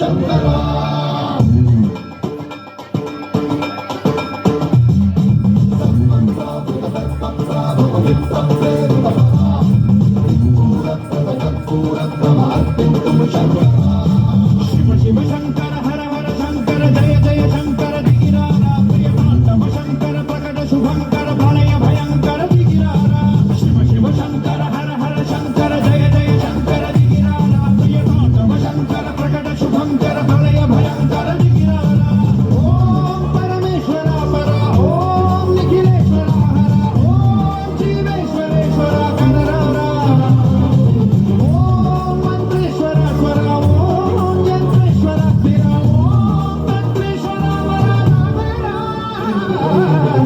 శంకరా శివ శివ శంకర హర హర శంకర జయ జయ శంకర దిగిరారా ప్రియమాతమ శంకర ప్రకట శుభంకర ప్రళయ భయంకర దిగిరారా శివ శివ శంకర హర హర శంకర జయ జయ శంకర దిగిరారా ప్రియమాతమ శంకర ప్రకట శుభంకర ప్రళయ భయంకర దిగిరారా ఓం పరమేశ్వర పర ఓం నిఖిలేశ్వర హర ఓం జీవేశ్వరేశ్వర కనరారా ఓం మంత్రేశ్వర స్వర ఓం యంత్రేశ్వర స్థిర ఓం తంత్రేశ్వర వరదామరా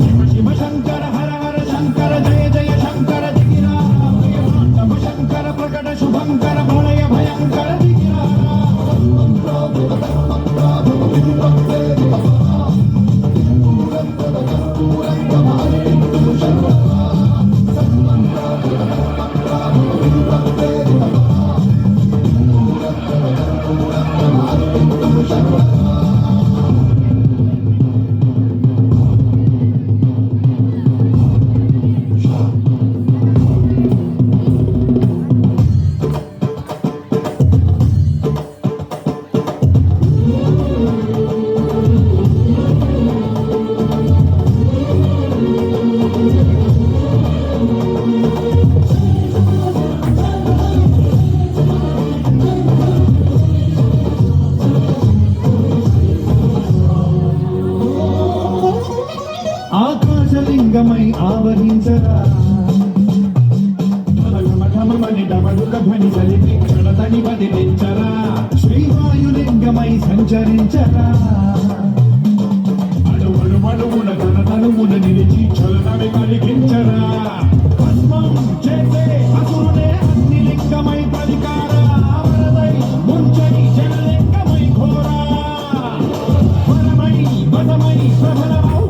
శివ శివ శంకర హర హర శంకర జయ జయ శంకర దిగిరారా ప్రియమాతమ శంకర ప్రకట శుభంకర ప్రళయ భయంకర దిగిరారా ఆకాశలింగమై ఆవరించరా ఢమఢమని డమడుక ధ్వని కలిపి క్షణతని బదిలించరా శ్రీవాయులింగమై సంచరించరా అణువున తన తనువున నిలిచి చలనమే కలిగించరా పద్మం చేసే అసురునే అన్ని లింగమై పలికారా వరదై ముంచై జనలింగమై ఘోరా వరమై వదమై ప్రబలమౌ